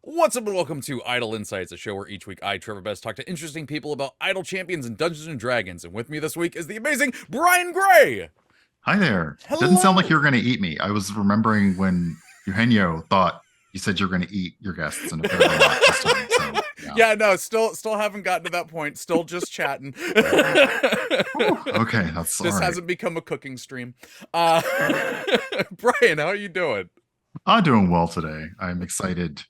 What's up and welcome to Idle Insights, a show where each week I, Treavor Bettis, talk to interesting people about idle champions and Dungeons and Dragons. And with me this week is the amazing Brian Gray. Hi there. It didn't sound like you Hello. were going to eat me. I was remembering when Eugenio thought you said you're going to eat your guests, and apparently not this time. So, yeah. Yeah, no, still haven't gotten to that point. Still just chatting. Whew. Okay, that's all This right. hasn't become a cooking stream. Uh, Brian, how are you doing? I'm doing well today. I'm excited.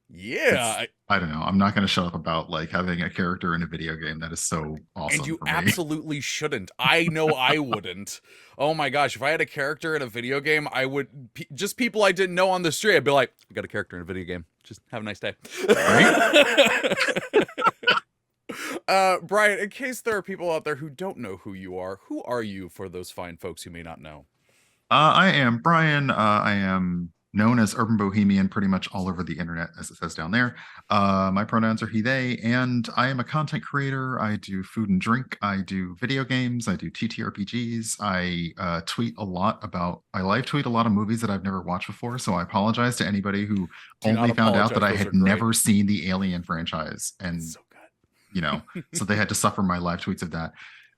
It's, Yeah, I don't know. I'm not going to shut up about like having a character in a video game. That is so and awesome you for me. absolutely shouldn't. I know I wouldn't. Oh my gosh, if I had a character in a video game, I would just people I didn't know on the street. I'd be like, I got a character in a video game. Just have a nice day. Right? Brian, in case there are people out there who don't know who are you for those fine folks who may not know? I am Brian. I am known as Urban Bohemian pretty much all over the internet, as it says down there. My pronouns are he, they, and I am a content creator. I do food and drink. I do video games. I do TTRPGs. I live tweet a lot of movies that I've never watched before. So I apologize to anybody who Do not only found out that apologize. I Those are had great. never seen the Alien franchise. It's And, so good. so they had to suffer my live tweets of that.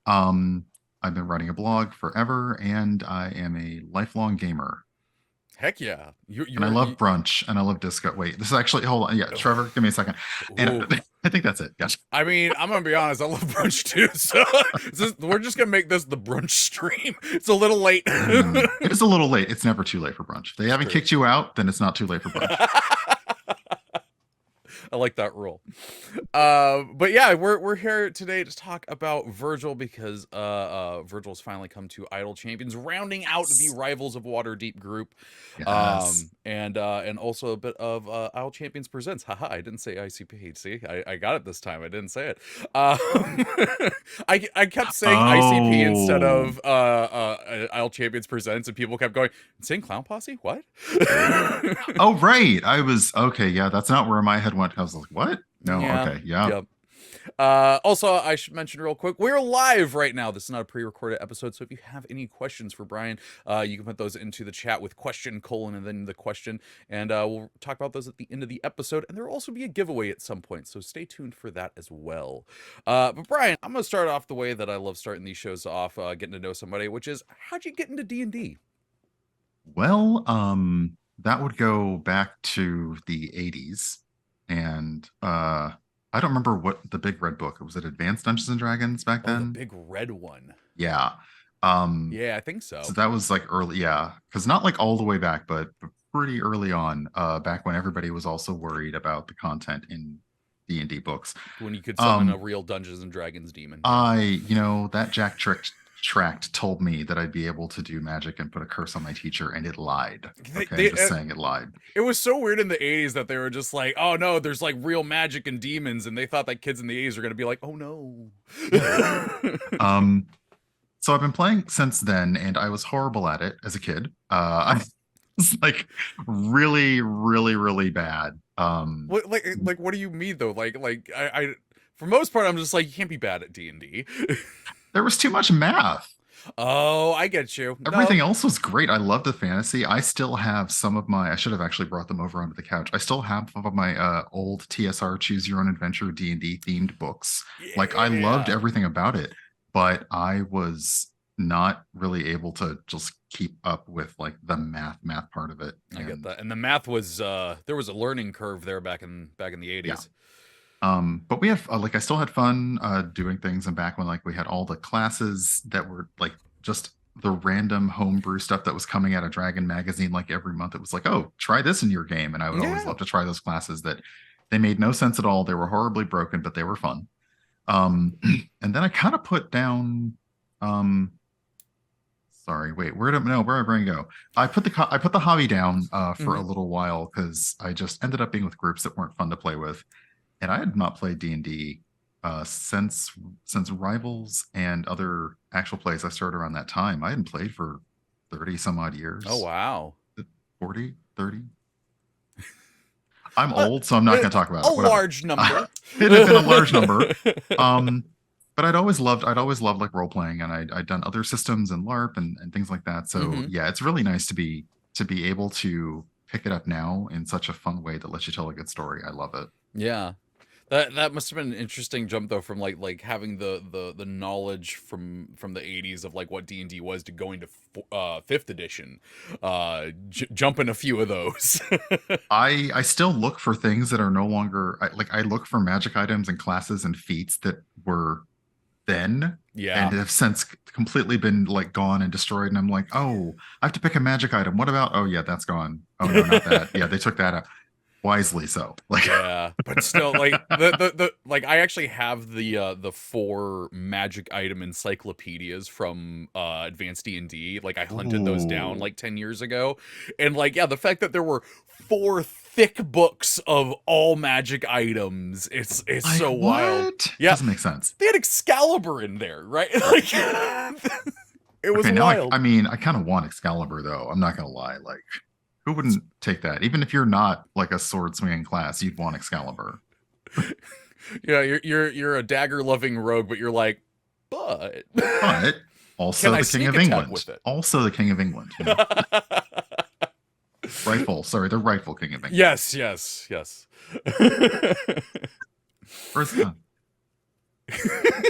Um, I've been writing a blog forever, and I am a lifelong gamer. Heck yeah. And I love brunch, and I love disco. Wait, this is actually, hold on. Yeah, Trevor, give me a second. And Ooh. I think that's it. Yes. I mean, I'm gonna be honest. I love brunch too, so we're just gonna make this the brunch stream. It's a little late. It is a little late. It's never too late for brunch. If they haven't True. kicked you out, then it's not too late for brunch. I like that rule. But yeah, we're here today to talk about Virgil because Virgil's finally come to Idle Champions, rounding out the Rivals of Waterdeep group, Yes. and also a bit of Idle Champions Presents. Haha, I didn't say ICP. See, I got it this time. I didn't say it. I kept saying ICP instead Oh. of Idle Champions Presents, and people kept going, saying Clown Posse. What? Oh, right. I was okay. Yeah, that's not where my head went. I was like, what? No. Yeah. Okay. Yeah. Yep. Also, I should mention real quick, we're live right now. This is not a pre-recorded episode, so if you have any questions for Brian, you can put those into the chat with question colon and then the question, and we'll talk about those at the end of the episode. And there will also be a giveaway at some point, so stay tuned for that as well. But Brian, I'm gonna start off the way that I love starting these shows off, getting to know somebody, which is how'd you get into D&D? Well, that would go back to the 80s. And I don't remember what the big red book. Was it Advanced Dungeons and Dragons back Oh, the then? big red one. Yeah. Um, Yeah, I think so so. that was like early, yeah, because not like all the way back, but pretty early on, back when everybody was also worried about the content in D&D books. When you could summon a Um, real Dungeons and Dragons demon. Yeah. that Jack Trick tract told me that I'd be able to do magic and put a curse on my teacher, and it lied. Okay, I'm just saying it lied. It was so weird in the 80s that they were just like, oh no, there's like real magic and demons, and they thought that kids in the 80s were going to be like, oh no. Yeah. Um, so I've been playing since then, and I was horrible at it as a kid. I was like really, really, really bad. What, like what do you mean though? I for most part I'm just like, you can't be bad at D&D. There was too much math. Oh, I get you. No. Everything else was great. I love the fantasy. I still have some of my, I should have actually brought them over onto the couch. I still have some of my old TSR Choose Your Own Adventure D&D themed books. Like I loved Yeah. everything about it, but I was not really able to just keep up with like the math part of it. I get And that. And the math was there was a learning curve there back in the yeah. 80s. But we had like I still had fun doing things, and back when like we had all the classes that were like just the random homebrew stuff that was coming out of Dragon magazine like every month. It was like, oh, try this in your game, and I would always Yeah. love to try those classes that they made no sense at all. They were horribly broken, but they were fun. And then I kind of put down sorry, wait, where did no, where did my brain go? I put the hobby down for a Mhm. little while because I just ended up being with groups that weren't fun to play with, and I had not played D&D since Rivals and other actual plays I started around that time. I hadn't played for 30 some odd Oh years. wow. 40, 30. I'm Uh, old, so I'm not going to talk about a it. Whatever. large number. It had been a large number. Um, but I'd always loved like role playing, and I'd done other systems and LARP and things like that. So Mhm. yeah, it's really nice to be able to pick it up now in such a fun way that lets you tell a good story. I love it. Yeah. That must have been an interesting jump though, from like having the knowledge from the 80s of like what D&D was, to going to fifth edition, jumping a few of those. I still look for things that are no longer I look for magic items and classes and feats that were then and Yeah. have since completely been like gone and destroyed. And I'm like, oh, I have to pick a magic item. What about? Oh yeah, that's gone. Oh no, not that. Yeah, they took that out wisely. So like, Yeah, but still, like the like I actually have the 4 magic item encyclopedias from Advanced D&D. Like I hunted those down ooh, like 10 years ago, and like yeah, the fact that there were 4 thick books of all magic items, it's like so wild. what? Yeah, Doesn't make sense. they had Excalibur in there, right? Like it was Okay, now I wild. mean I kind of want Excalibur though. I'm not gonna lie. Like, who wouldn't take that? Even if you're not like a sword swinging class, you'd want Excalibur. Yeah, you're a dagger loving rogue, but you're like, but But can also I the King sneak of attack England. with it? Also the King of England, you know. Rightful, sorry, the rightful King of England. Yes, yes, yes. Or is,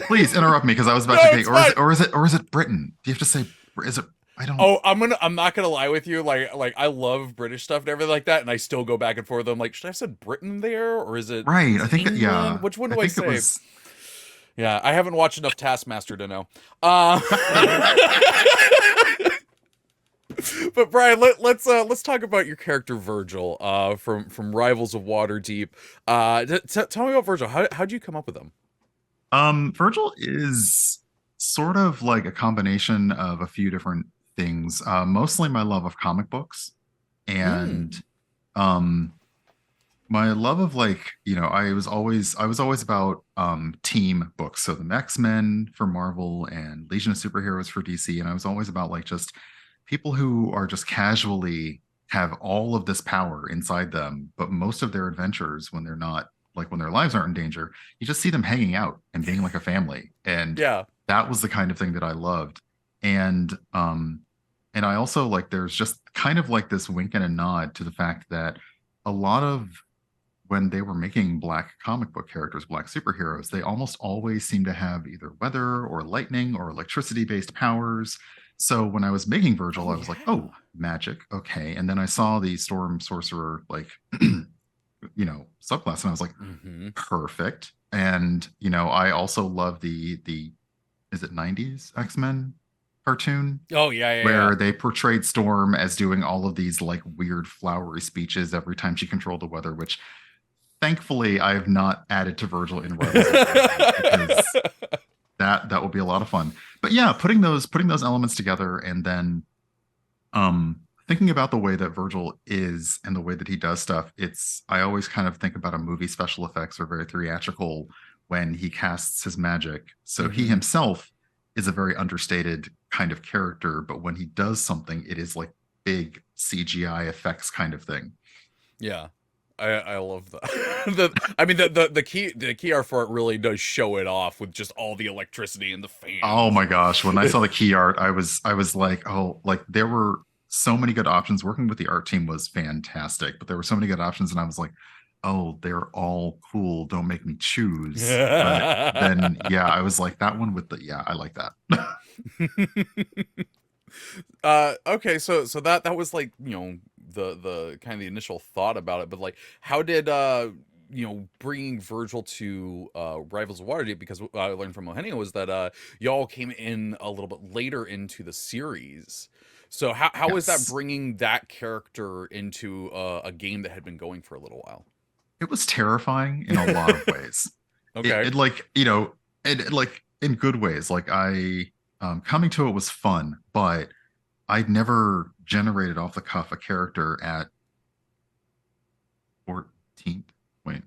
please interrupt me because I was No, about to say, it's fine. or is it Britain? Do you have to say? Is it? I don't. Oh, I'm not gonna lie with you. Like I love British stuff and everything like that, and I still go back and forth. I'm like, should I have said Britain there, or Right. is I it think. England? Yeah. Which one I do I think it say? was. Yeah, I haven't watched enough Taskmaster to know. Uh, but Brian, let's talk about your character Virgil, from Rivals of Waterdeep. Tell me about Virgil. How'd you come up with him? Virgil is sort of like a combination of a few different things. Mostly my love of comic books and Mm. um my love of like I was always about team books, so the X-Men for Marvel and Legion of Superheroes for DC, and I was always about like just people who are just casually have all of this power inside them, but most of their adventures when they're not like when their lives aren't in danger, you just see them hanging out and being like a family, and Yeah. that was the kind of thing that I loved. And I also like there's just kind of like this wink and a nod to the fact that a lot of when they were making black comic book characters, black superheroes, they almost always seem to have either weather or lightning or electricity based powers. So when I was making Virgil, Oh I was like, yeah. oh, magic. Okay. And then I saw the Storm Sorcerer, like, subclass, and I was like, Mm-hmm. perfect. And, I also love the, is it 90s X-Men cartoon? Oh yeah, yeah, yeah. Where they portrayed Storm as doing all of these like weird flowery speeches every time she controlled the weather, which thankfully I have not added to Virgil in Rivals of Waterdeep because that will be a lot of fun. But yeah, putting those elements together and then thinking about the way that Virgil is and the way that he does stuff, it's I always kind of think about a movie special effects are very theatrical when he casts his magic. So he Mm-hmm. himself is a very understated kind of character, but when he does something, it is like big CGI effects kind of thing. Yeah. I love that. I mean the key art for it really does show it off with just all the electricity and the Oh fans my and gosh, when I saw the key art, I was like, oh, like there were so many good options. Working with the art team was fantastic, but there were so many good options, and I was like, oh, they're all cool. Don't make me choose. But then, yeah, I was like, that one with the yeah, I like that. Okay, so that was like, the kind of the initial thought about it, but like how did bringing Virgil to Rivals of Waterdeep, because what I learned from Mohenio was that y'all came in a little bit later into the series. So how was that Yes, bringing that character into a game that had been going for a little while? it was terrifying in a lot of ways. Okay. It like it like in good ways. Like I coming to it was fun, but I'd never generated off the cuff a character at 14th. Wait,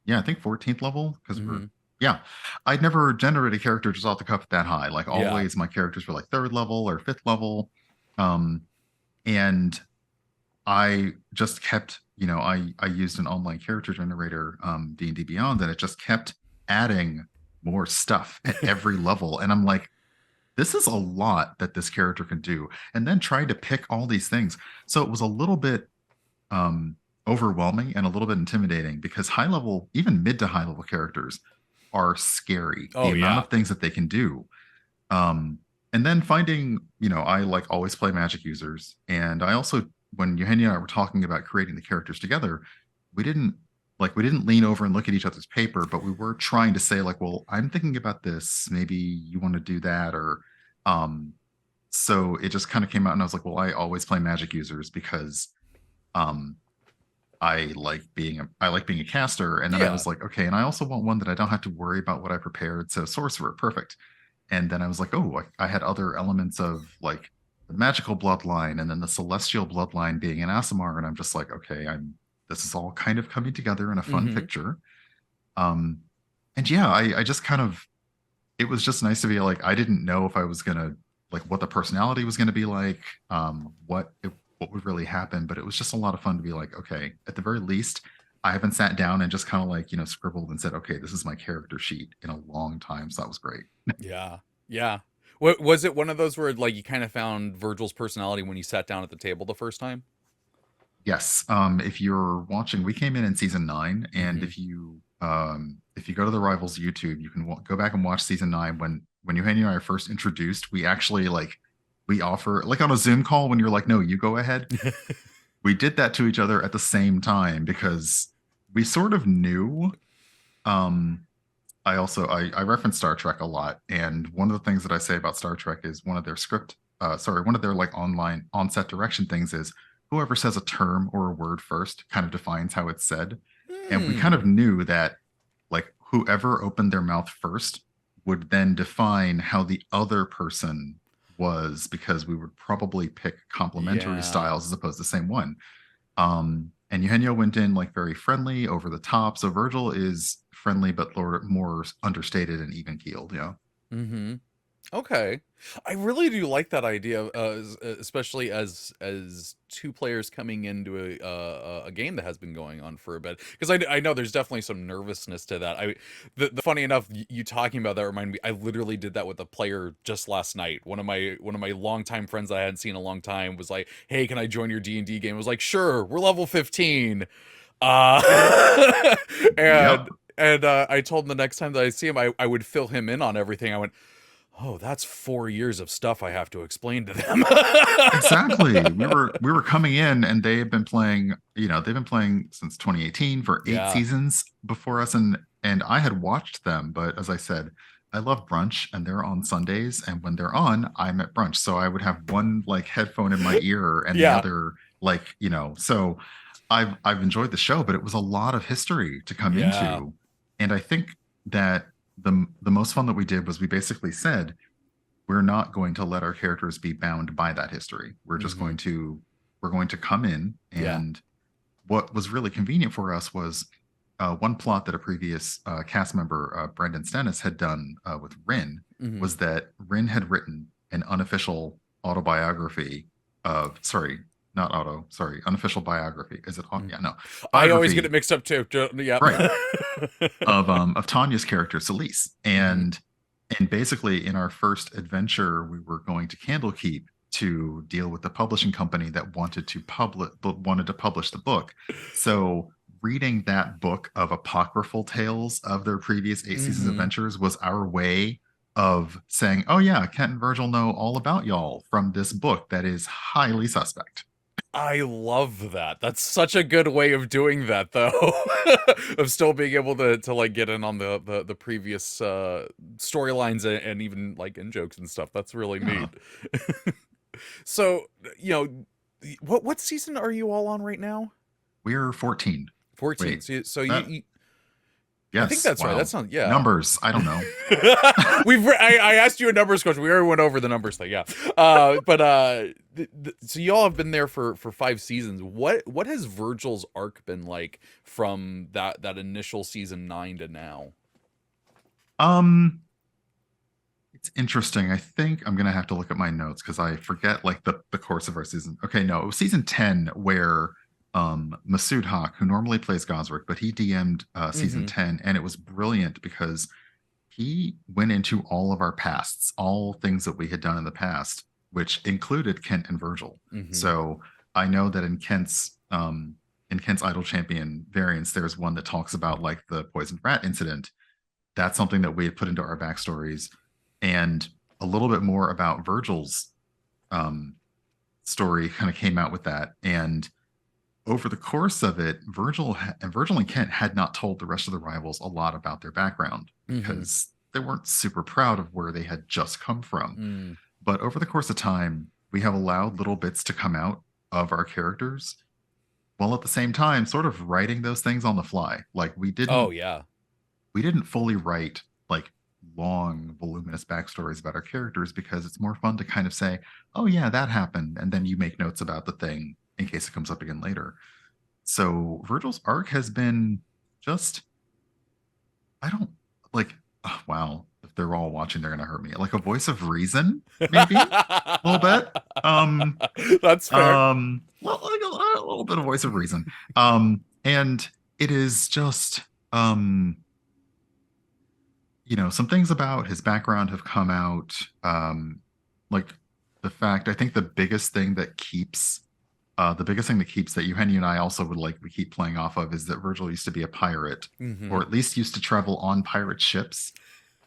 yeah, I think 14th level because we're Hmm. yeah. I'd never generated a character just off the cuff that high. Like Yeah. always, my characters were like third level or fifth level, um, and I just kept I used an online character generator, D&D Beyond, and it just kept adding more stuff at every level, and I'm like, this is a lot that this character can do, and then trying to pick all these things. So it was a little bit um, overwhelming and a little bit intimidating because high level, even mid to high level characters are scary. The Oh amount yeah. of things that they can do. Um, and then finding, I like always play magic users. And I also, when Eugenio and I were talking about creating the characters together, we didn't we didn't lean over and look at each other's paper, but we were trying to say like, well, I'm thinking about this. Maybe you want to do that, or um, so it just kind of came out, and I was like, well, I always play magic users because um I like being a caster. And then I Yeah. was like, okay, and I also want one that I don't have to worry about what I prepared. So sorcerer, perfect. And then I was like, oh, I had other elements of like the magical bloodline and then the celestial bloodline being an Asimar. And I'm just like, okay, this is all kind of coming together in a fun Mm-hmm. picture. Um, and yeah, I just kind of, it was just nice to be like, I didn't know if I was gonna like what the personality was gonna be like, what would really happen, but it was just a lot of fun to be like, okay, at the very least, I haven't sat down and just kind of like scribbled and said, okay, this is my character sheet in a long time, so that was great. Yeah. Yeah. What was it one of those where like you kind of found Virgil's personality when you sat down at the table the first time? Yes, if you're watching, we came in season 9, and Mm-hmm. if you go to the Rivals YouTube, you can go back and watch season 9 when Eugenio and I are first introduced. We actually we offer like on a Zoom call when you're like, no, you go ahead. We did that to each other at the same time because we sort of knew. Um, I reference Star Trek a lot, and one of the things that I say about Star Trek is one of their like online on-set direction things is whoever says a term or a word first kind of defines how it's said. And we kind of Hmm. knew that like whoever opened their mouth first would then define how the other person was, because we would probably pick complementary Yeah. styles as opposed to the same one. And Eugenio went in like very friendly, over the top. So Virgil is friendly, but more understated and even keeled. Yeah. Mm-hmm. Okay, I really do like that idea, especially as two players coming into a game that has been going on for a bit. Because I know there's definitely some nervousness to that. The funny enough, you talking about that reminded me. I literally did that with a player just last night. One of my longtime friends that I hadn't seen in a long time was like, "Hey, can I join your D&D game?" I was like, "Sure, we're level 15." Yep. And I told him the next time that I see him, I would fill him in on everything. I went, oh, that's 4 years of stuff I have to explain to them. Exactly. We were coming in, and they've been playing since 2018 for 8 Yeah. seasons before us, and I had watched them, but as I said, I love brunch, and they're on Sundays, and when they're on, I'm at brunch. So I would have one like headphone in my ear and the Yeah. other so I've enjoyed the show, but it was a lot of history to come Yeah. into. And I think that the most fun that we did was we basically said we're not going to let our characters be bound by that history. Hmm. We're going to come in, Yeah. and what was really convenient for us was one plot that a previous cast member, Brendan Stennis, had done with Rin, Hmm. was that Rin had written an unofficial autobiography of, sorry, not auto, sorry, unofficial biography. Is it? Yeah, no, I always get it biography, mixed up too. Yep. right, of Tanya's character Celise. Hmm. And basically in our first adventure we were going to Candlekeep to deal with the publishing company that wanted to publish the book. So reading that book of apocryphal tales of their previous 8 seasons Hmm. adventures was our way of saying, oh yeah, Kent and Virgil know all about y'all from this book that is highly suspect. I love that. That's such a good way of doing that, though, of still being able to like get in on the previous storylines and even like in jokes and stuff. That's really Yeah, neat. So, you know, what season are you all on right now? we're 14. 14. Wait, So that you I think yes, that's right. That wow. sounds, yeah. Numbers, I don't know. I asked you a numbers question. We already went over the numbers thing. Yeah. But so y'all have been there for 5 seasons. What has Virgil's arc been like from that initial season 9 to now? Um, it's interesting. I think I'm gonna have to look at my notes because I forget like the course of our season. Okay, no, it was season 10 where Masood Haq, who normally plays Gosrick, but he DM'd season Mm-hmm. 10, and it was brilliant because he went into all of our pasts, all things that we had done in the past, which included Kent and Virgil. Mm-hmm. So I know that in Kent's Idol Champion variants, there's one that talks about like the poisoned rat incident. That's something that we had put into our backstories, and a little bit more about Virgil's um, story kind of came out with that. And over the course of it, Virgil and Kent had not told the rest of the rivals a lot about their background Mm-hmm. because they weren't super proud of where they had just come from. Mm. But over the course of time, we have allowed little bits to come out of our characters while at the same time sort of writing those things on the fly. Like Oh yeah. we didn't fully write like long voluminous backstories about our characters because it's more fun to kind of say, oh yeah, that happened, and then you make notes about the thing in case it comes up again later. So Virgil's arc has been just, I don't like, oh, wow, if they're all watching, they're gonna hurt me. Like a voice of reason, maybe a little bit. That's fair. Like a little bit of voice of reason. And it is just some things about his background have come out. Like the fact, I think the biggest thing that keeps that Eugenio and I also would like we keep playing off of is that Virgil used to be a pirate, Mm-hmm. or at least used to travel on pirate ships,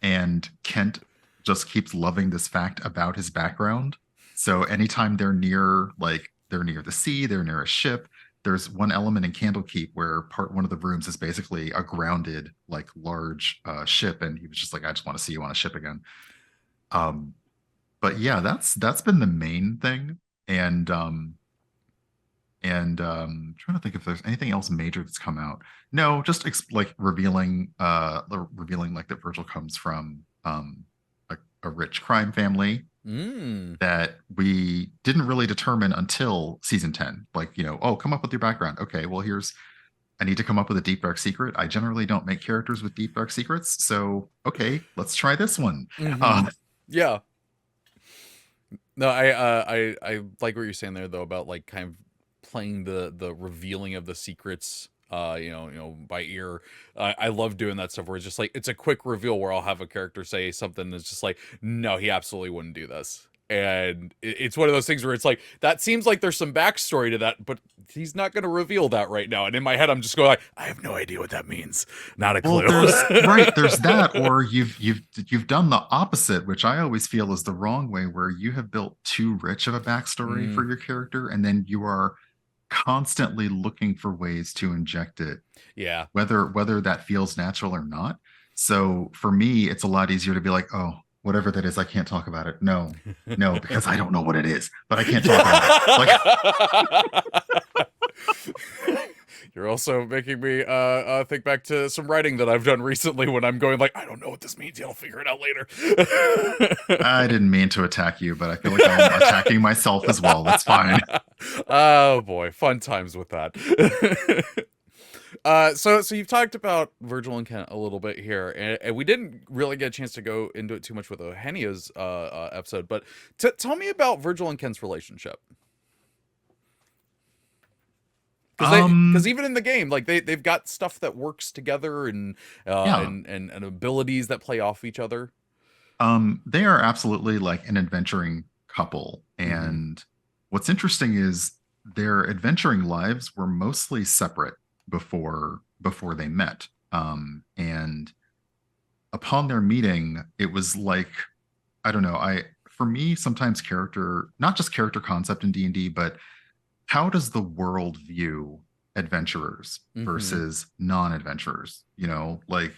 and Kent just keeps loving this fact about his background. So anytime they're near the sea, they're near a ship. There's one element in Candlekeep where one of the rooms is basically a grounded, like large ship, and he was just like, "I just want to see you on a ship again." Um, but yeah, that's been the main thing, and trying to think if there's anything else major that's come out. No, just like revealing like that Virgil comes from a rich crime family Mm. that we didn't really determine until season 10. Like, oh, come up with your background. Okay, well, I need to come up with a deep dark secret. I generally don't make characters with deep dark secrets. So, okay, let's try this one. Mm-hmm. Yeah. No, I like what you're saying there though about like kind of playing the revealing of the secrets by ear. I love doing that stuff where it's just like it's a quick reveal where I'll have a character say something that's just like, no, he absolutely wouldn't do this. And it's one of those things where it's like that seems like there's some backstory to that, but he's not going to reveal that right now. And in my head, I'm just going like, I have no idea what that means. Not a Well, clue. there's that, or you've done the opposite, which I always feel is the wrong way, where you have built too rich of a backstory for Mm, your character, and then you are constantly looking for ways to inject it, yeah. whether that feels natural or not. So for me, it's a lot easier to be like, oh, whatever that is, I can't talk about it. No, because I don't know what it is, but I can't talk about it. Like, You're also making me think back to some writing that I've done recently when I'm going like, I don't know what this means. I'll figure it out later. I didn't mean to attack you, but I feel like I'm attacking myself as well. That's fine. Oh boy, fun times with that. So you've talked about Virgil and Kent a little bit here, and we didn't really get a chance to go into it too much with Ohenia's episode, but tell me about Virgil and Kent's relationship. Because Um, even in the game, like they've got stuff that works together and yeah. and abilities that play off each other. They are absolutely like an adventuring couple. Mm-hmm. And what's interesting is their adventuring lives were mostly separate before they met. And upon their meeting, it was like, I don't know, for me, sometimes not just character concept in D&D, but how does the world view adventurers Mm-hmm. versus non-adventurers? Like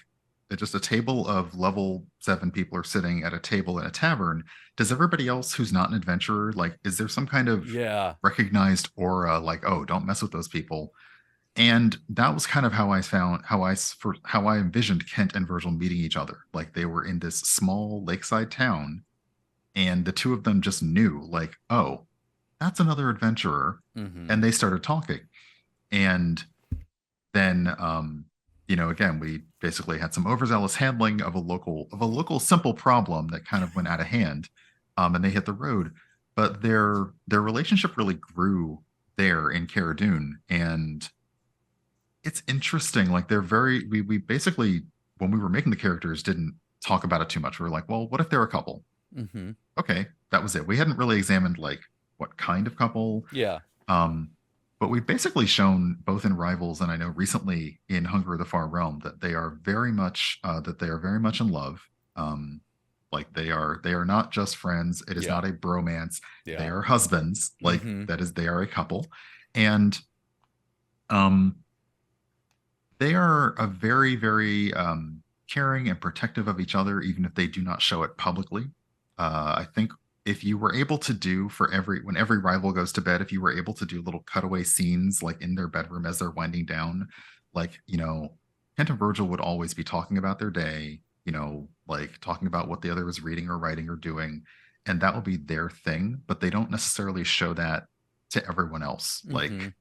it's just a table of level 7 people are sitting at a table in a tavern. Does everybody else who's not an adventurer, like, is there some kind of Yeah. recognized aura, like, oh, don't mess with those people? And that was kind of how I found how I envisioned Kent and Virgil meeting each other. Like they were in this small lakeside town, and the two of them just knew, like, oh, that's another adventurer, Mm-hmm. and they started talking. And then again, we basically had some overzealous handling of a local simple problem that kind of went out of hand, and they hit the road. But their relationship really grew there in Cara Dune, and it's interesting. Like they're very we basically, when we were making the characters, didn't talk about it too much. We were like, well, what if they're a couple? Mm-hmm. Okay, that was it. We hadn't really examined like what kind of couple. Yeah. Um, but we've basically shown both in Rivals and I know recently in Hunger of the Far Realm that they are very much in love. Like they are not just friends. It is Yeah. not a bromance. They Yeah. are husbands. Like Mm-hmm. that is they are a couple. And um they are a very, very caring and protective of each other, even if they do not show it publicly. I think if you were able to do for when every rival goes to bed, if you were able to do little cutaway scenes like in their bedroom as they're winding down, like, Kent and Virgil would always be talking about their day, like talking about what the other was reading or writing or doing. And that will be their thing, but they don't necessarily show that to everyone else. Mm-hmm. Like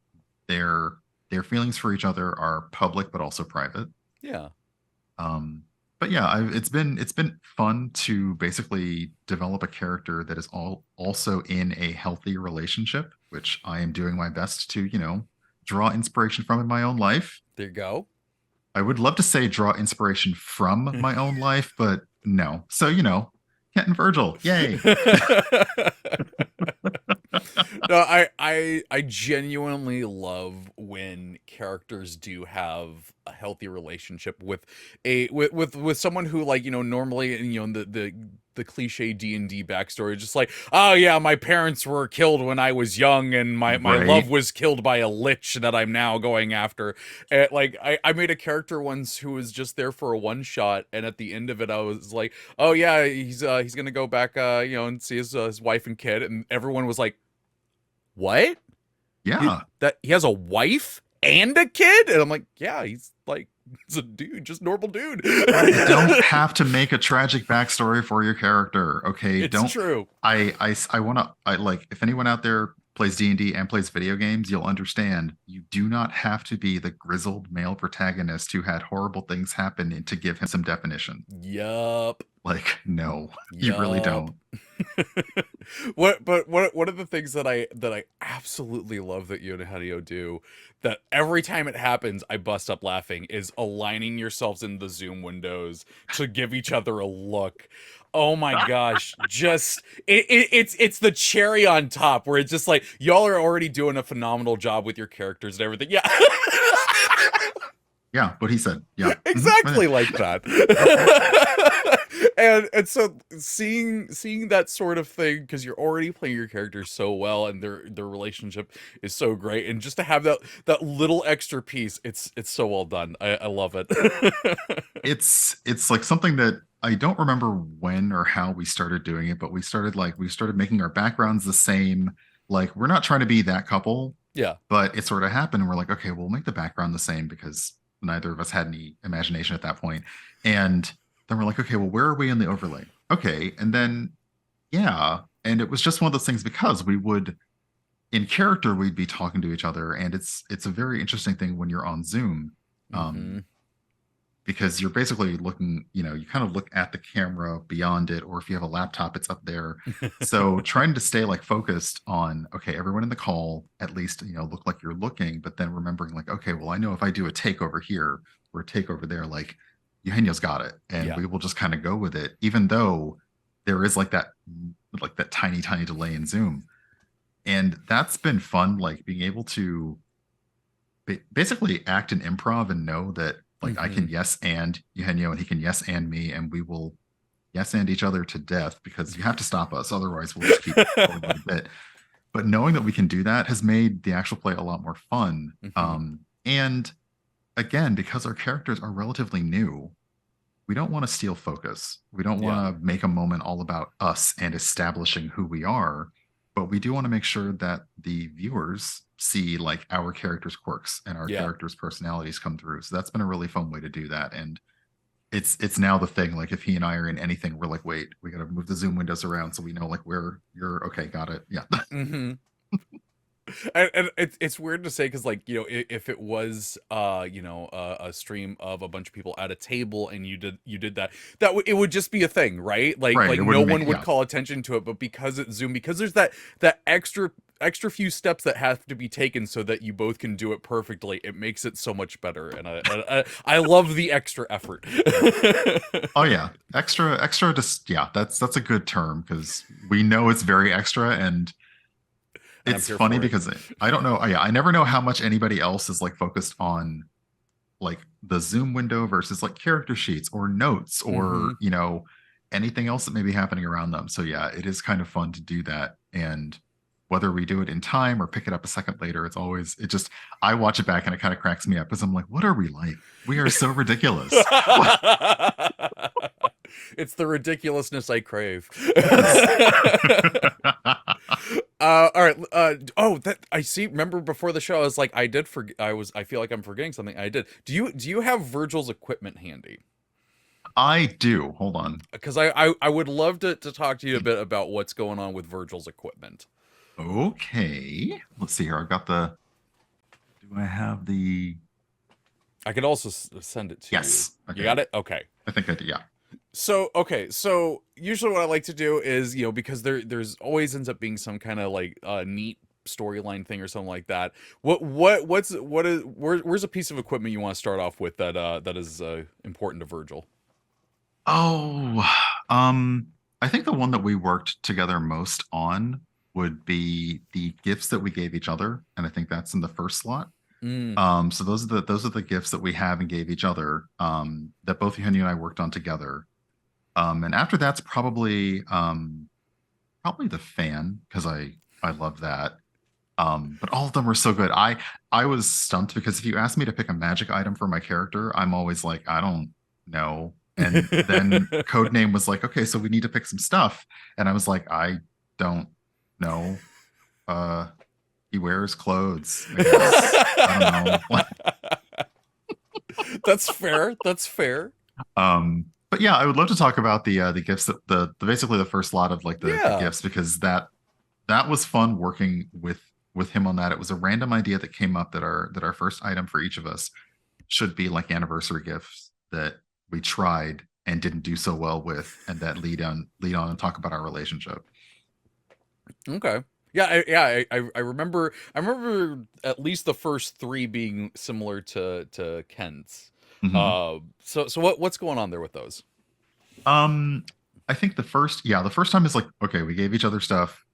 their their feelings for each other are public but also private. Yeah. Um, but yeah, it's been fun to basically develop a character that is also in a healthy relationship, which I am doing my best to draw inspiration from in my own life. There you go. I would love to say draw inspiration from my own life, but no. So Kent and Virgil, yay! No, I genuinely love when characters do have a healthy relationship with with someone who, like, normally, the cliche D&D backstory, just like, oh yeah, my parents were killed when I was young and my love Right? was killed by a lich that I'm now going after. And, like, I made a character once who was just there for a one shot, and at the end of it I was like, oh yeah, he's gonna go back and see his wife and kid, and everyone was like, what? Yeah. That he has a wife and a kid? And I'm like, yeah, he's a dude, just normal dude. You don't have to make a tragic backstory for your character. Okay, It's don't. true. I want to. I like if anyone out there plays D&D and plays video games, you'll understand. You do not have to be the grizzled male protagonist who had horrible things happen to give him some definition. Yup. Like, no, you really Yup. don't. But one of the things that I absolutely love that you and Hideo do, that every time it happens I bust up laughing, is aligning yourselves in the Zoom windows to give each other a look. Oh my gosh, just it's the cherry on top, where it's just like, y'all are already doing a phenomenal job with your characters and everything. Yeah. Yeah, what he said. Yeah. Exactly like that. And so seeing that sort of thing, because you're already playing your characters so well and their relationship is so great, and just to have that little extra piece, it's so well done. I love it. It's like something that I don't remember when or how we started doing it, but we started making our backgrounds the same. Like, we're not trying to be that couple, Yeah. but it sort of happened, and we're like, okay, we'll make the background the same because neither of us had any imagination at that point. And then we're like, okay, well, where are we in the overlay? Okay, and then yeah, and it was just one of those things, because we would, in character, we'd be talking to each other, and it's a very interesting thing when you're on Zoom. Mm-hmm. Because you're basically looking, you kind of look at the camera beyond it, or if you have a laptop, it's up there. So trying to stay like focused on, okay, everyone in the call, at least, look like you're looking, but then remembering like, okay, well, I know if I do a take over here or a take over there, like Eugenio's got it. And Yeah. we will just kind of go with it, even though there is like that tiny, tiny delay in Zoom. And that's been fun, like being able to basically act in improv and know that, like, I can yes and Eugenio and he can yes and me, and we will yes and each other to death, because you have to stop us, otherwise we'll just keep going a bit. But knowing that we can do that has made the actual play a lot more fun. And again, because our characters are relatively new, we don't want to steal focus. We don't want to make a moment all about us and establishing who we are, but we do want to make sure that the viewers see like our characters' quirks and our characters' personalities come through. So that's been a really fun way to do that. And it's now the thing, like if he and I are in anything, we're like, wait, we got to move the Zoom windows around so we know like where you're. Okay, got it. Yeah. And it's weird to say because, like, if it was a stream of a bunch of people at a table and you did that, it would just be a thing, right? like Right. like It no wouldn't make, one would yeah. call attention to it, but because it's Zoom, because there's that extra few steps that have to be taken so that you both can do it perfectly, it makes it so much better. And I love the extra effort. Oh yeah. Extra just, yeah, that's a good term because we know it's very extra. And And I'm it's here funny for it. because I don't know. Yeah, I never know how much anybody else is like focused on like the Zoom window versus like character sheets or notes or, Mm-hmm. anything else that may be happening around them. So yeah, it is kind of fun to do that. And whether we do it in time or pick it up a second later, it just, I watch it back and it kind of cracks me up because I'm like, what are we like? We are so ridiculous. What? It's the ridiculousness I crave. Yes. All right. Oh, that I see. Remember before the show, I was like, I did forget. I feel like I'm forgetting something. I did. Do you have Virgil's equipment handy? I do. Hold on. Because I would love to talk to you a bit about what's going on with Virgil's equipment. Okay. Let's see here. Do I have the, I could also send it to you. yes. You Okay. got it? Okay. I think I do. Yeah. So usually what I like to do is, because there's always ends up being some kind of like neat storyline thing or something like that. Where's a piece of equipment you want to start off with that is important to Virgil? Oh, um, I think the one that we worked together most on would be the gifts that we gave each other, and I think that's in the first slot. Mm. So those are the gifts that we have and gave each other, that both you and I worked on together. And after that's probably the fan because I love that. But all of them were so good. I was stumped because if you asked me to pick a magic item for my character, I'm always like, I don't know. And then Codename was like, okay, so we need to pick some stuff. And I was like, I don't know. Uh, he wears clothes, I guess. I don't know. That's fair. That's fair. But yeah, I would love to talk about the gifts that the basically the first lot of like the Yeah. gifts because that was fun working with him on that. It was a random idea that came up that our first item for each of us should be like anniversary gifts that we tried and didn't do so well with, and that lead on and talk about our relationship. Okay. Yeah, I remember at least the first three being similar to Kent's. Mhm. So what's going on there with those? Um, I think the first time is like, okay, we gave each other stuff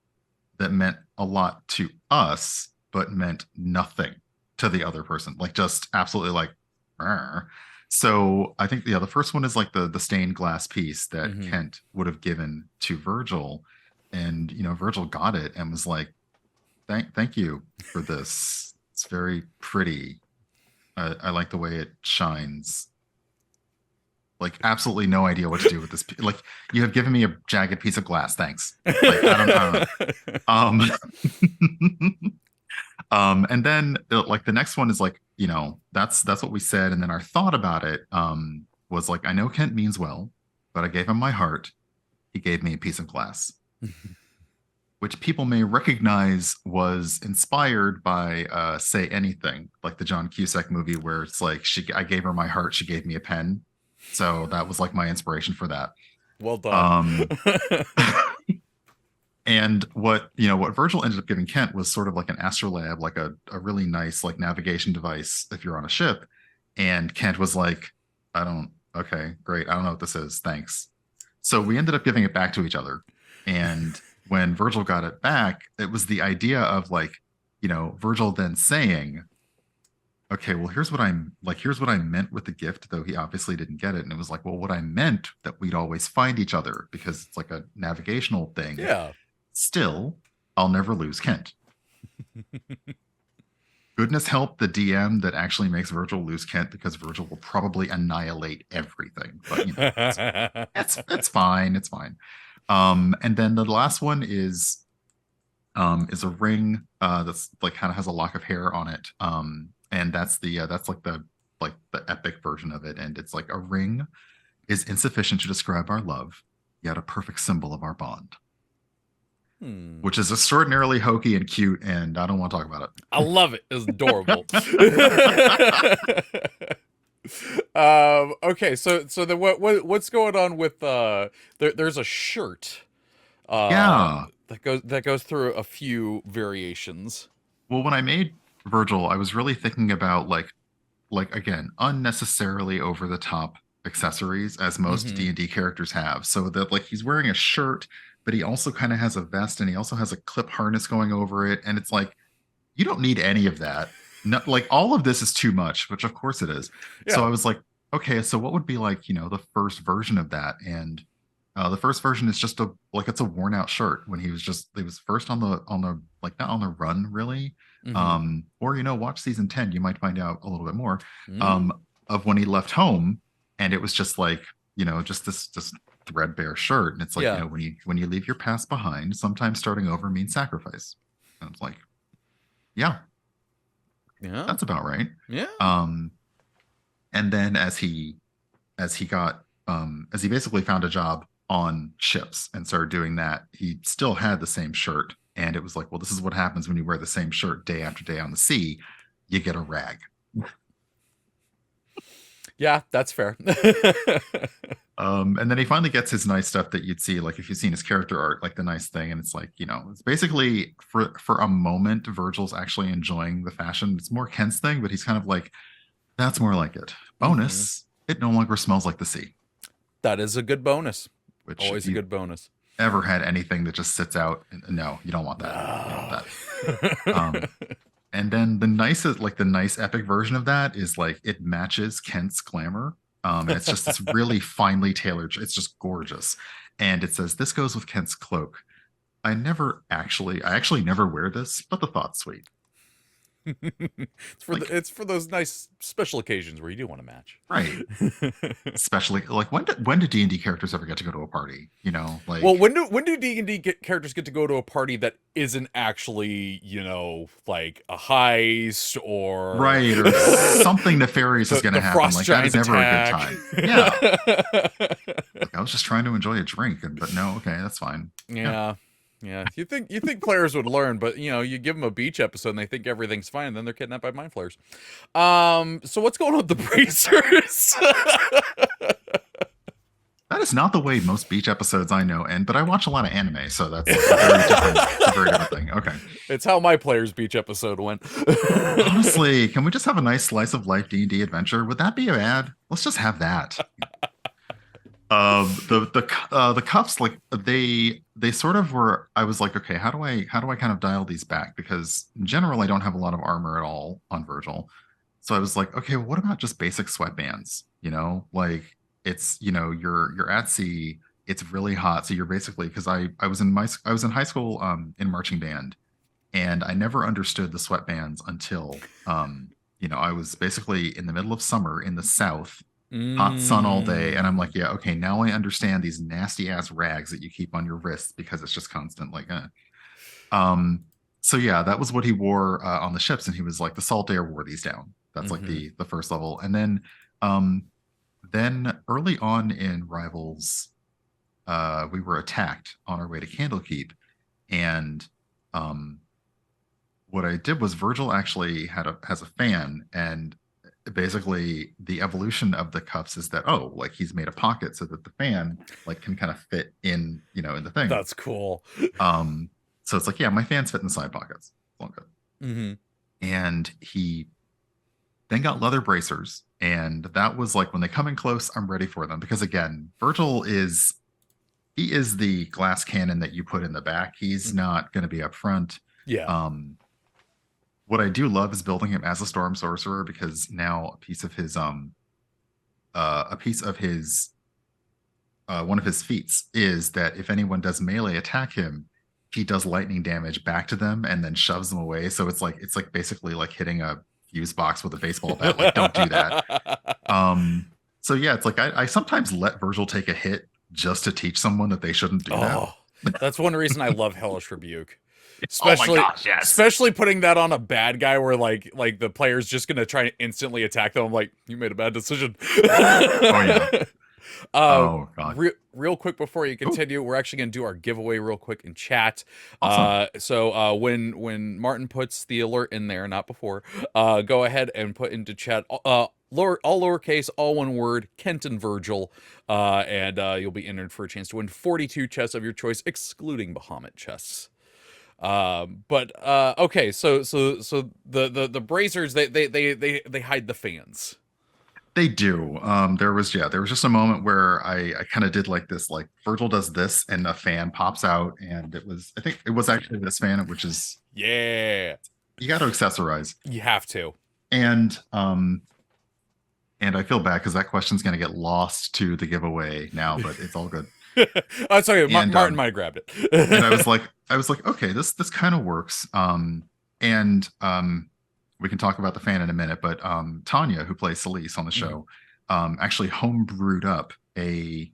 that meant a lot to us, but meant nothing to the other person. Like just absolutely like, "Rrr." So I think, yeah, the first one is like the stained glass piece that Mm-hmm. Kent would have given to Virgil. And Virgil got it and was like, thank you for this. It's very pretty. I like the way it shines. Like absolutely no idea what to do with this. Like you have given me a jagged piece of glass. Thanks. Like I don't know. And then like the next one is like, that's what we said. And then our thought about it was like, I know Kent means well, but I gave him my heart. He gave me a piece of glass, which people may recognize was inspired by Say Anything, like the John Cusack movie where it's like I gave her my heart, she gave me a pen. So that was like my inspiration for that. Well done. Um, And what Virgil ended up giving Kent was sort of like an astrolabe, like a really nice like navigation device if you're on a ship. And Kent was like, okay, great. I don't know what this is. Thanks. So we ended up giving it back to each other. And when Virgil got it back, it was the idea of like, Virgil then saying, okay, well, here's what I meant with the gift, though he obviously didn't get it. And it was like, well, what I meant that we'd always find each other because it's like a navigational thing. Yeah. Still, I'll never lose Kent. Goodness help the DM that actually makes Virgil lose Kent because Virgil will probably annihilate everything. But it's fine. It's fine. And then the last one is a ring that's like kind of has a lock of hair on it. And that's like the epic version of it. And it's like a ring is insufficient to describe our love, yet a perfect symbol of our bond. Hmm. which is extraordinarily hokey and cute, and I don't want to talk about I love it. It's adorable. Okay, so then what's going on with there's a shirt uh Yeah. that goes through a few variations. Well, when I made Virgil, I was really thinking about like again, unnecessarily over the top accessories as most Mm-hmm. D&D characters have. So that like he's wearing a shirt, but he also kind of has a vest and he also has a clip harness going over it, and it's like you don't need any of that. No, like all of this is too much, which of course it is. So Yeah. I was like, okay, so what would be like, the first version of that? And the first version is just it's a worn out shirt when he was first on the like not on the run really. Mm-hmm. Or watch season 10, you might find out a little bit more Mm. um of when he left home, and it was just like, just this threadbare shirt. And it's like, Yeah. when you leave your past behind, sometimes starting over means sacrifice. And it's like, yeah, Yeah. that's about right. Yeah. Um, and then as he basically found a job on ships and started doing that, he still had the same shirt. And it was like, well, this is what happens when you wear the same shirt day after day on the sea. You get a rag. Yeah, that's fair. And then he finally gets his nice stuff that you'd see, like if you've seen his character art, like the nice thing. And it's like, it's basically for a moment, Virgil's actually enjoying the fashion. It's more Kent's thing, but he's kind of like, that's more like it. Mm-hmm. Bonus, it no longer smells like the sea. That is a good bonus. Which if Always a you've good bonus. ever had anything that just sits out, no, you don't want that. You don't No. want that. And then the nice epic version of that is like it matches Kent's glamour. And it's just this really finely tailored. It's just gorgeous. And it says, this goes with Kent's cloak. I actually never wear this, but the thought's sweet. Like, It's for those nice special occasions where you do want to match. right. Especially like when do D&D characters ever get to go to a party? Well, Like, when do D&D characters get to go to a party that isn't actually, like a heist or right, or something nefarious is going to the happen. frost Like that is giant never a good attack? time. Yeah. Like I was just trying to enjoy a drink, but no, okay, that's fine. Yeah. Yeah. Yeah, you think players would learn, but you give them a beach episode and they think everything's fine, and then they're kidnapped by mind flayers. So what's going on with the bracers? That is not the way most beach episodes I know end, but I watch a lot of anime, so that's like a very different thing. Okay. It's how my players beach episode went. Honestly, can we just have a nice slice of life D&D adventure? Would that be bad? Let's just have that. The cuffs, like they sort of were. I was like, okay, how do I kind of dial these back? Because in general, I don't have a lot of armor at all on Virgil. So I was like, okay, well, what about just basic sweatbands? Like it's you're at sea, it's really hot, so you're basically, because I was in high school in marching band, and I never understood the sweatbands until I was basically in the middle of summer in the South, hot sun all day, and I'm like, yeah, okay, now I understand these nasty ass rags that you keep on your wrists because it's just constant like um so yeah, that was what he wore on the ships, and he was like, the salt air wore these down. That's like Mhm. the first level. And then early on in Rivals, we were attacked on our way to Candlekeep, and um what I did was Virgil actually has a fan, and basically the evolution of the cuffs is that, oh, like he's made a pocket so that the fan like can kind of fit in, in the thing. That's cool. Um, so it's like, yeah, my fans fit in the side pockets. All good. Hmm. And he then got leather bracers, and that was like, when they come in close, I'm ready for them, because again, Virgil is the glass cannon that you put in the back. He's not going to be up front. Yeah. What I do love is building him as a storm sorcerer, because now a piece of his one of his feats is that if anyone does melee attack him, he does lightning damage back to them and then shoves them away. So it's like basically like hitting a fuse box with a baseball bat. Like, don't do that. So yeah, it's like I sometimes let Virgil take a hit just to teach someone that they shouldn't do that. Oh, that's one reason I love Hellish Rebuke. Oh my Especially, gosh, yes. especially putting that on a bad guy where like the player's just gonna try to instantly attack them. I'm like, you made a bad decision. Oh yeah. Uh, Oh God. real quick before you Oh, continue, we're actually going to do our giveaway real quick in chat. awesome. So when Martin puts the alert in there, not before, go ahead and put into chat all lowercase, all one word, Kent and Virgil, and you'll be entered for a chance to win 42 chests of your choice, excluding Bahamut chests. But okay, so the bracers they hide the fans. They do. There was just a moment where I kind of did like this, like Virgil does this and a fan pops out, and I think it was actually this fan, which is Yeah, you got to accessorize. you have to. And and I feel bad because that question's gonna get lost to the giveaway now, but it's all good. Oh, sorry, And Martin might have grabbed and it. I was like, okay, this kind of works. And we can talk about the fan in a minute, but Tanya, who plays Celise on the Mhm. show, actually homebrewed up the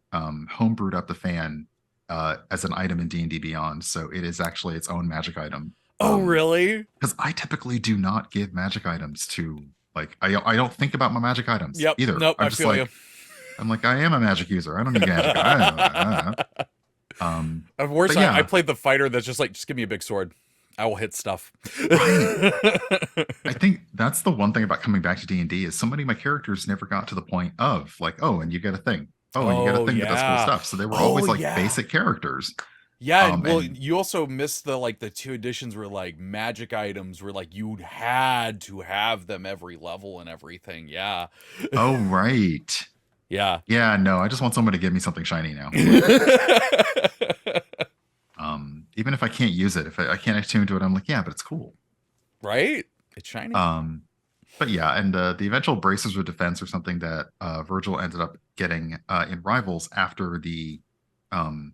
fan as an item in D&D Beyond. So it is actually its own magic item. Oh, really? Because I typically do not give magic items to like I don't think about my magic items Yep. either. Nope. I feel you. I'm like I am a magic user. I don't need magic. I don't. Um, Of worse, but I yeah, played the fighter that's just like, just give me a big sword. I will hit stuff. right. I think that's the one thing about coming back to D&D is so many of my characters never got to the point of like, oh, and you get a thing. Oh, and you get a Oh thing that does cool yeah. stuff. So they were Oh always like yeah. basic characters. Yeah, well, And you also missed the two editions where like magic items were like you had to have them every level and everything. Yeah. oh right. Yeah. Yeah, no, I just want someone to give me something shiny now. Even if I can't use it, if I can't attune to it, I'm like, yeah, but it's cool. Right? It's shiny. Um, but yeah, and the eventual bracers of defense are something that Virgil ended up getting in Rivals um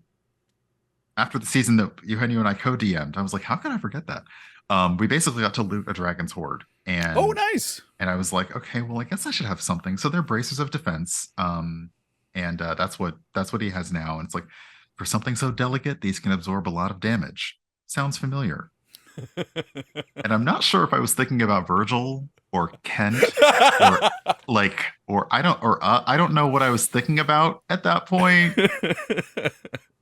after the season that you and I co-DM'd. I was like, how can I forget that? We basically got to loot a dragon's hoard, Oh, nice. and I was like, okay, well, I guess I should have something. So they're bracers of defense, and that's what he has now. And it's like, for something so delicate, these can absorb a lot of damage. Sounds familiar. And I'm not sure if I was thinking about Virgil or Kent or I don't know what I was thinking about at that point.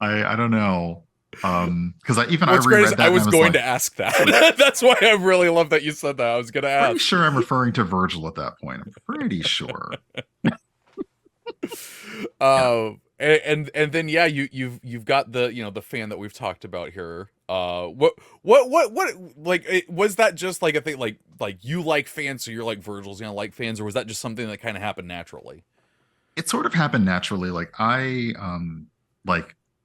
I don't know. Because I What's great is reread I that and I was was going like, to ask that. That's why I really love that you said that. I was going to pretty ask. sure I'm referring to Virgil at that point. I'm pretty sure. Yeah. And then yeah, you've got the fan that we've talked about here. What like was that just like a thing like you like fans, so you're like Virgil's gonna like fans, or was that just something that kind of happened naturally? It sort of happened naturally. Like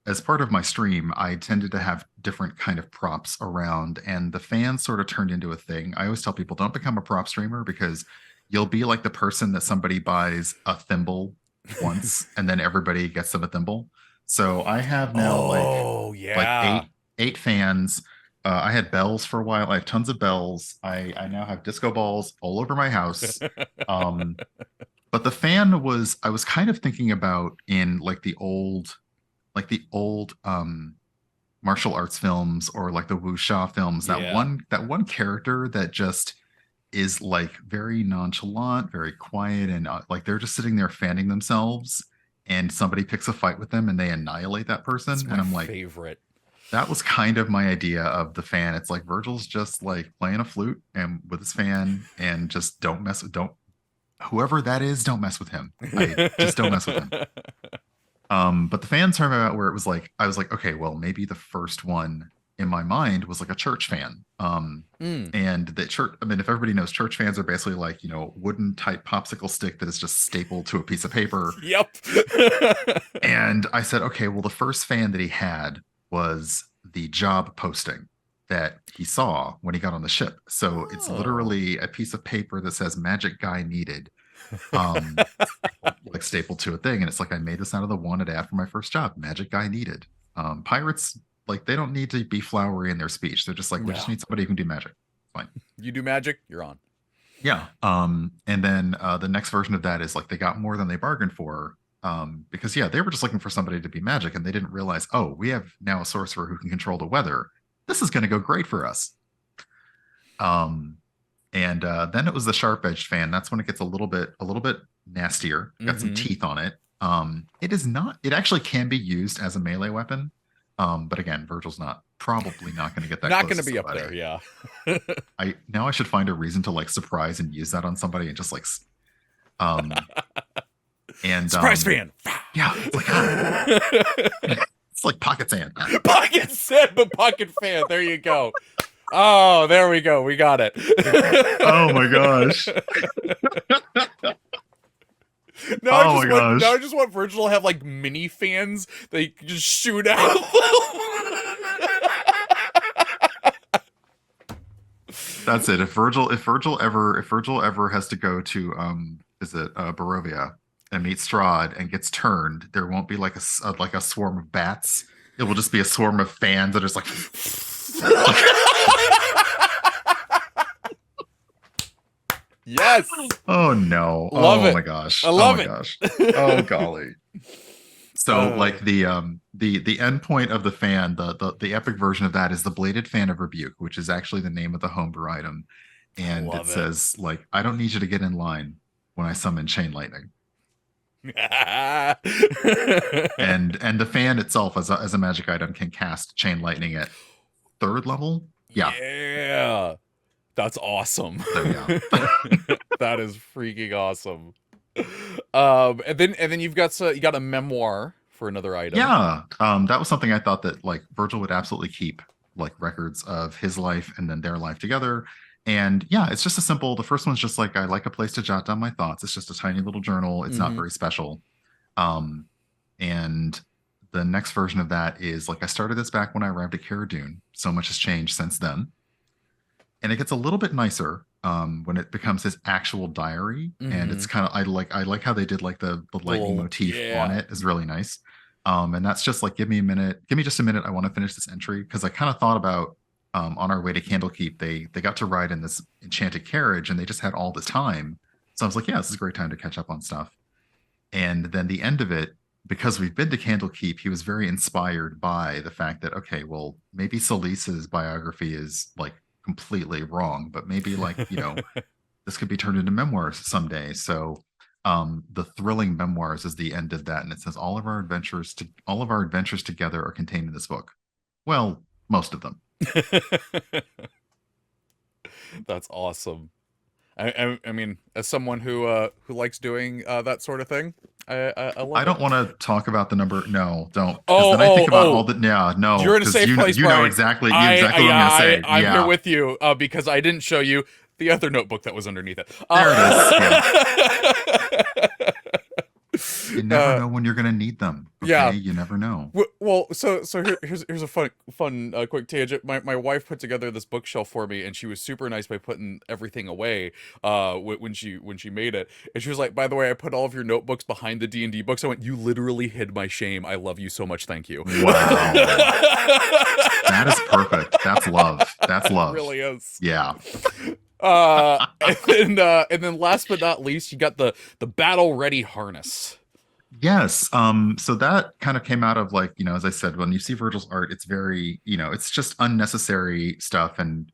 as part of my stream, I tended to have different kind of props around, and the fans sort of turned into a thing. I always tell people don't become a prop streamer because you'll be like the person that somebody buys a thimble once and then everybody gets them a thimble. So I have now Oh like yeah. eight fans. I had bells for a while. I have tons of bells. I now have disco balls all over my house. Um, but the fan was I was kind of thinking about in like the old martial arts films or like the wuxia films, Yeah. that one character that just is like very nonchalant, very quiet, and like they're just sitting there fanning themselves, and somebody picks a fight with them and they annihilate that That's person. And my I'm like, favorite. that was kind of my idea of the fan. It's like Virgil's just like playing a flute and with his fan, and just don't whoever that is, don't mess with him. I just don't mess with him. But the fan turned out where it was like I was like, okay, well, maybe the first one in my mind was like a church fan. Mm. And the church, I mean, if everybody knows, church fans are basically like, wooden type popsicle stick that is just stapled to a piece of paper. Yep. And I said, okay, well, the first fan that he had was the job posting that he saw when he got on the ship. So it's Oh. literally a piece of paper that says magic guy needed. Um, like stapled to a thing, and it's like I made this out of the wanted ad for my first job. Magic guy needed. Pirates, like, they don't need to be flowery in their speech. They're just like, we just No. need somebody who can do magic. Fine. You do magic, you're on. Yeah. And then the next version of that is like they got more than they bargained for. Because yeah, they were just looking for somebody to be magic, and they didn't realize, oh, we have now a sorcerer who can control the weather. This is going to go great for us. And then it was the sharp edged fan. That's when it gets a little bit nastier. Got some Mm-hmm. teeth on it. It is not. It actually can be used as a melee weapon. But again, Virgil's probably not going to get that Not close going to to be up somebody. there. Yeah. I should find a reason to like surprise and use that on somebody and just like um and Surprise fan. yeah, it's like it's like pocket sand. Pocket sand, but pocket fan. There you go. Oh, there we go. We got it. Oh my gosh. Oh my Now gosh. I just want Virgil to have like mini fans that he can just shoot out. That's it. If Virgil ever has to go to is it Barovia and meet Strahd and gets turned, there won't be like like a swarm of bats. It will just be a swarm of fans that are just like Yes. oh no. Love Oh it. my gosh. I love Oh my it. gosh. Oh golly. So like the end point of the fan, the epic version of that is the bladed fan of rebuke, which is actually the name of the homebrew item. I And it love it. says like, I don't need you to get in line when I summon chain lightning. And the fan itself as a magic item can cast chain lightning at 3rd level. Yeah. Yeah. That's awesome. So yeah. That is freaking awesome. And then you got a memoir for another item. Yeah. That was something I thought that like Virgil would absolutely keep, like records of his life and then their life together. And yeah, it's just a simple, the first one's just like, I like a place to jot down my thoughts. It's just a tiny little journal. It's not very special. And the next version of that is like, I started this back when I arrived at Cara Dune. So much has changed since then. And it gets a little bit nicer when it becomes his actual diary. And it's kind of, I like how they did like the lightning motif on it is really nice. And that's just like, give me just a minute. I want to finish this entry. Cause I kind of thought about on our way to Candlekeep, they got to ride in this enchanted carriage and they just had all this time. So I was like, yeah, this is a great time to catch up on stuff. And then the end of it, because we've been to Candlekeep, he was very inspired by the fact that, okay, well, maybe Salisa's biography is like completely wrong, but maybe like, this could be turned into memoirs someday. So the thrilling memoirs is the end of that. And it says all of our adventures together are contained in this book. Well, most of them. That's awesome. I mean, as someone who likes doing that sort of thing, I love I don't it. want to talk about the number. No, don't. Oh, then I think about all the. Yeah, no. You're in a safe place, you Brian. know exactly what I'm going to say. I'm here with you because I didn't show you the other notebook that was underneath it. There it is. Yeah. You never know when you're going to need them. Okay? Yeah, you never know. Well, so here's a fun quick tangent. My wife put together this bookshelf for me, and she was super nice by putting everything away. When she made it, and she was like, "By the way, I put all of your notebooks behind the D&D books." I went, "You literally hid my shame. I love you so much. Thank you." Wow. That is perfect. That's love. That's love. It really is. Yeah. And then last but not least, you got the battle ready harness. Yes. So that kind of came out of like, as I said, when you see Virgil's art, it's very, it's just unnecessary stuff. And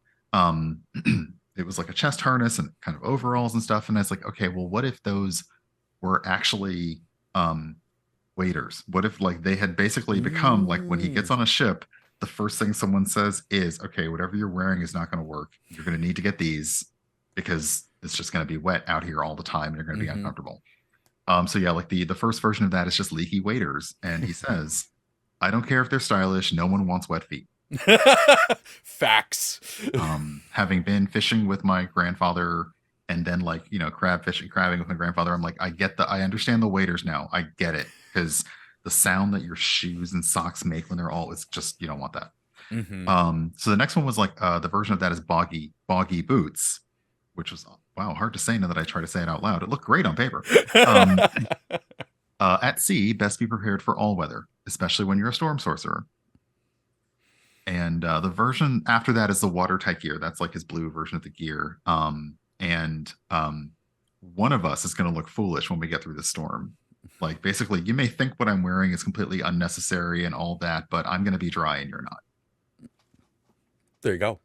it was like a chest harness and kind of overalls and stuff. And I was like, okay, well, what if those were actually waiters? What if like they had basically become like when he gets on a ship, the first thing someone says is, okay, whatever you're wearing is not going to work. You're going to need to get these because it's just going to be wet out here all the time and you're going to be uncomfortable. So yeah, like the first version of that is just leaky waiters. And he says, I don't care if they're stylish. No one wants wet feet. Facts. Having been fishing with my grandfather and then like, crabbing with my grandfather, I'm like, I understand the waiters now. I get it. Because the sound that your shoes and socks make when they're all, it's just, you don't want that. So the next one was like, the version of that is boggy boots, which was, wow, hard to say now that I try to say it out loud. It looked great on paper. At sea, best be prepared for all weather, especially when you're a storm sorcerer. And the version after that is the watertight gear. That's like his blue version of the gear. And one of us is going to look foolish when we get through the storm. Like basically, you may think what I'm wearing is completely unnecessary and all that, but I'm going to be dry and you're not. There you go.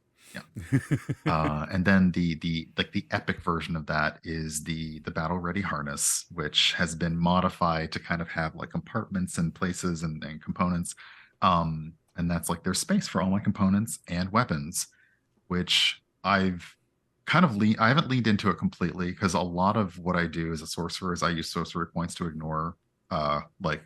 And then the epic version of that is the battle ready harness, which has been modified to kind of have like compartments and places and components. And that's like there's space for all my components and weapons, which I haven't leaned into it completely because a lot of what I do as a sorcerer is I use sorcery points to ignore like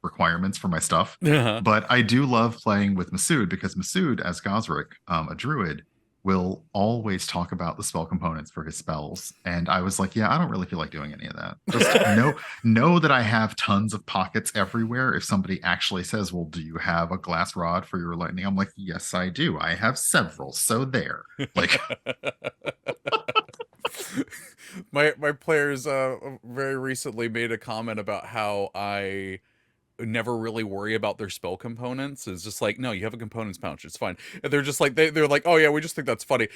requirements for my stuff. Uh-huh. But I do love playing with Masood because Masood, as Gosrick, a druid, will always talk about the spell components for his spells. And I was like, yeah, I don't really feel like doing any of that. Just know that I have tons of pockets everywhere. If somebody actually says, well, do you have a glass rod for your lightning? I'm like, yes, I do. I have several. So there. Like, My players very recently made a comment about how I never really worry about their spell components. It's just like, no, you have a components pouch, it's fine. And they're just like they're like, oh yeah, we just think that's funny.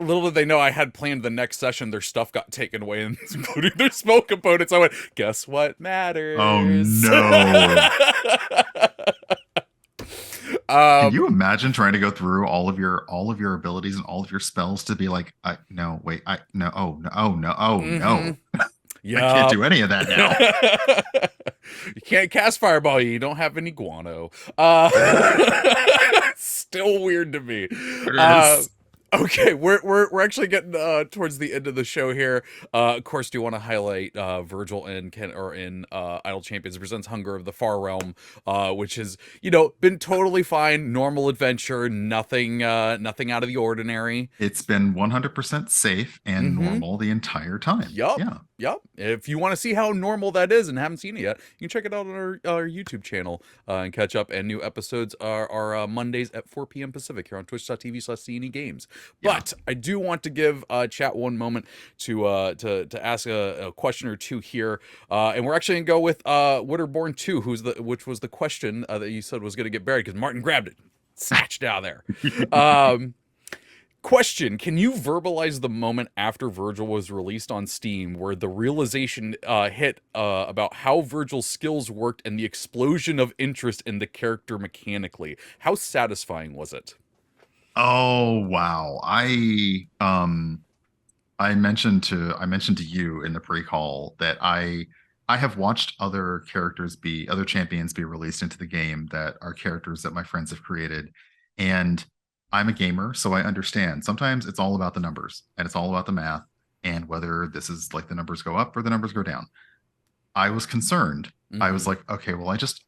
Little did they know I had planned the next session their stuff got taken away, including their spell components. I went, guess what oh matters? no. Can um you imagine trying to go through all of your abilities and all of your spells to be like, no, wait, I no, oh no, oh no, oh mm-hmm. no, I can't Yeah. do any of that now. You can't cast fireball, you don't have any guano. Still weird to me. It uh is. Okay, we're actually getting towards the end of the show here. Of course, do want to highlight Virgil in Idle Champions presents Hunger of the Far Realm, which has been totally fine, normal adventure, nothing out of the ordinary. It's been 100% safe and Mm-hmm. normal the entire time. Yup. Yeah. Yup. If you want to see how normal that is and haven't seen it yet, you can check it out on our YouTube channel and catch up. And new episodes are Mondays at 4 p.m. Pacific here on twitch.tv/CNE Games. Yeah. But I do want to give chat one moment to ask a question or two here. And we're actually going to go with Witterborn 2, which was the question that you said was going to get buried because Martin grabbed it. Snatched out of there. Question: can you verbalize the moment after Virgil was released on Steam where the realization hit about how Virgil's skills worked and the explosion of interest in the character mechanically? How satisfying was it? Oh wow. I mentioned to you in the pre-call that I have watched other champions be released into the game that are characters that my friends have created. And I'm a gamer, so I understand. Sometimes it's all about the numbers and it's all about the math and whether this is like the numbers go up or the numbers go down. I was concerned. I was Mm-hmm. like, okay, well, I just,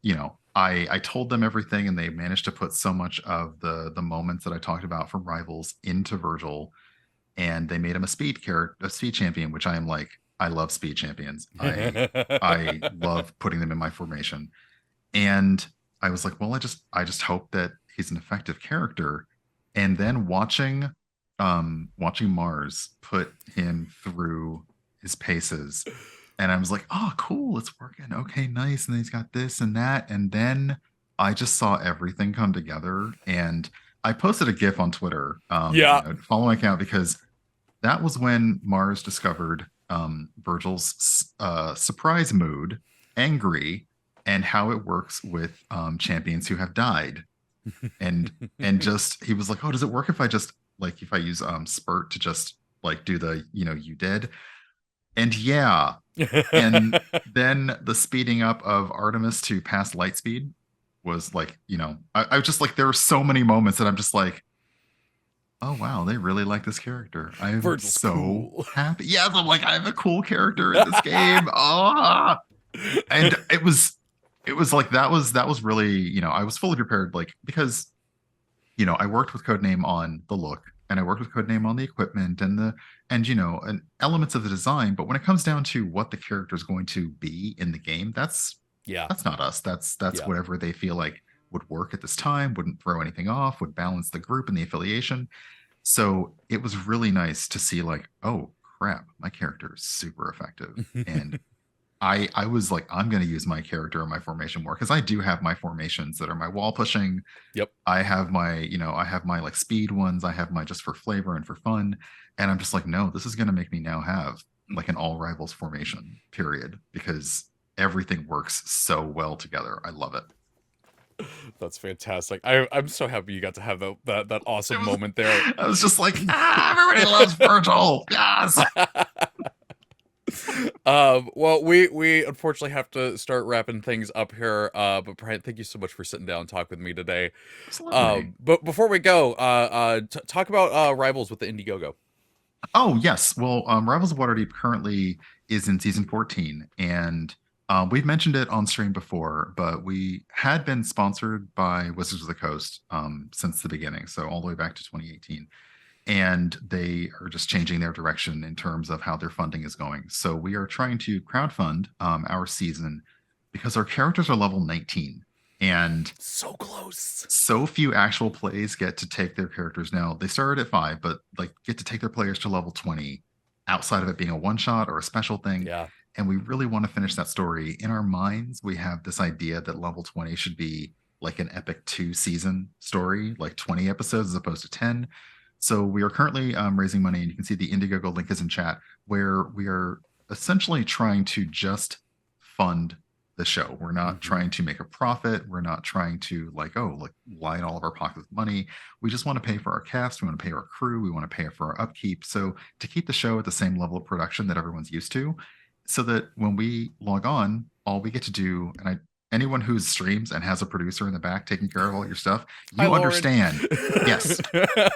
I told them everything and they managed to put so much of the moments that I talked about from Rivals into Virgil, and they made him a speed champion, which I am like, I love speed champions. I love putting them in my formation. And I was like, well, I just hope that he's an effective character. And then watching Mars put him through his paces, and I was like, oh, cool, it's working. Okay, nice. And then he's got this and that. And then I just saw everything come together. And I posted a GIF on Twitter, Yeah. follow my account because that was when Mars discovered Virgil's surprise mood, angry, and how it works with champions who have died. And just he was like, oh, does it work if I use spurt to just like do the you did? And yeah. And then the speeding up of Artemis to past light speed was like, I was just like, there were so many moments that I'm just like, oh wow, they really like this character. I am Virgil's so cool. happy. Yes, I'm like, I have a cool character in this game. Ah, and it was like that was really, I was fully prepared, like, because I worked with Codename on the look and I worked with Codename on the equipment and elements of the design. But when it comes down to what the character is going to be in the game, Yeah. that's not us. That's Yeah. whatever they feel like would work at this time, wouldn't throw anything off, would balance the group and the affiliation. So it was really nice to see like, oh crap, my character is super effective. And I was like, I'm going to use my character and my formation more because I do have my formations that are my wall pushing. Yep. I have my like speed ones. I have my just for flavor and for fun. And I'm just like, no, this is going to make me now have like an all rivals formation, period, because everything works so well together. I love it. That's fantastic. I'm so happy you got to have that It awesome was, moment there. I was just like, everybody loves Virgil. Yes. Well, we unfortunately have to start wrapping things up here. But Brian, thank you so much for sitting down and talk with me today. Absolutely. But before we go, talk about Rivals with the Indiegogo. Oh, yes. Well, Rivals of Waterdeep currently is in season 14, and we've mentioned it on stream before, but we had been sponsored by Wizards of the Coast since the beginning, so all the way back to 2018. And they are just changing their direction in terms of how their funding is going. So we are trying to crowdfund our season because our characters are level 19. And So close. so few actual plays get to take their characters now. They started at 5, but like get to take their players to level 20 outside of it being a one shot or a special thing. Yeah. And we really want to finish that story. In our minds, we have this idea that level 20 should be like an epic 2 season story, like 20 episodes as opposed to 10. So we are currently raising money, and you can see the Indiegogo link is in chat, where we are essentially trying to just fund the show. We're not trying to make a profit. We're not trying to like line all of our pockets with money. We just want to pay for our cast. We want to pay our crew. We want to pay for our upkeep. So to keep the show at the same level of production that everyone's used to, so that when we log on, all we get to do, anyone who streams and has a producer in the back taking care of all your stuff, Hi, you Lauren. understand. Yes,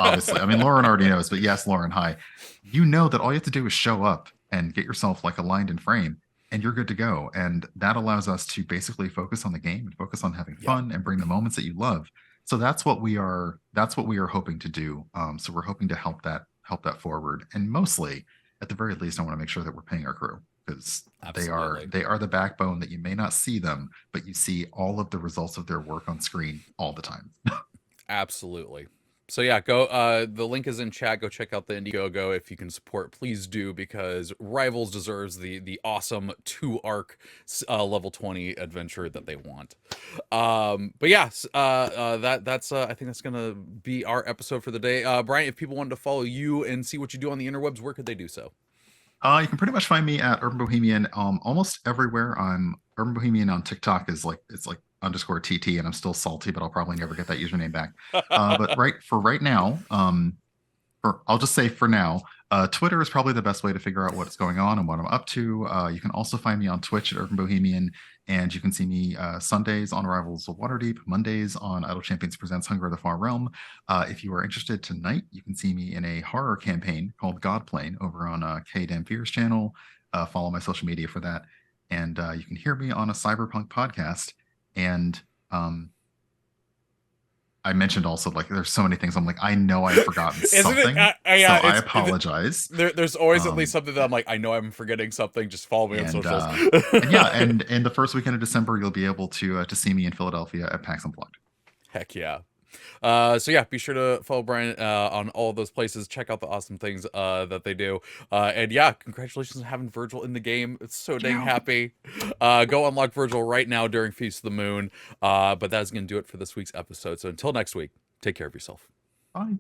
obviously. I mean, Lauren already knows, but yes, Lauren, hi. You know that all you have to do is show up and get yourself like aligned in frame, and you're good to go. And that allows us to basically focus on the game and focus on having Yep. fun and bring the moments that you love. So that's what we are. That's what we are hoping to do. So we're hoping to help that forward. And mostly, at the very least, I want to make sure that we're paying our crew, because Absolutely. they are the backbone that you may not see them, but you see all of the results of their work on screen all the time. Absolutely. So yeah, go. The link is in chat. Go check out the Indiegogo if you can support. Please do, because Rivals deserves the awesome 2 arc level 20 adventure that they want. But yes, that's I think that's gonna be our episode for the day. Brian, if people wanted to follow you and see what you do on the interwebs, where could they do so? You can pretty much find me at Urban Bohemian almost everywhere. I'm Urban Bohemian on TikTok is like it's like underscore TT, and I'm still salty, but I'll probably never get that username back. But right now, I'll just say for now, Twitter is probably the best way to figure out what's going on and what I'm up to. You can also find me on Twitch at Urban Bohemian, and you can see me Sundays on Rivals of Waterdeep, Mondays on Idle Champions Presents Hunger of the Far Realm. If you are interested tonight, you can see me in a horror campaign called Godplane over on K Damphier's channel. Follow my social media for that. And you can hear me on a cyberpunk podcast. And I mentioned also, like, there's so many things I'm like, I know I've forgotten Isn't it? something, Yeah, so I apologize. There's always at least Um, something that I'm like, I know I'm forgetting something. Just follow me on and socials. yeah, and in the first weekend of December, you'll be able to see me in Philadelphia at PAX Unplugged. Heck yeah. So yeah, be sure to follow Brian on all of those places. Check out the awesome things that they do. And yeah, congratulations on having Virgil in the game. It's so dang Yeah. happy. Go unlock Virgil right now during Feast of the Moon. But that's going to do it for this week's episode. So until next week, take care of yourself. Bye.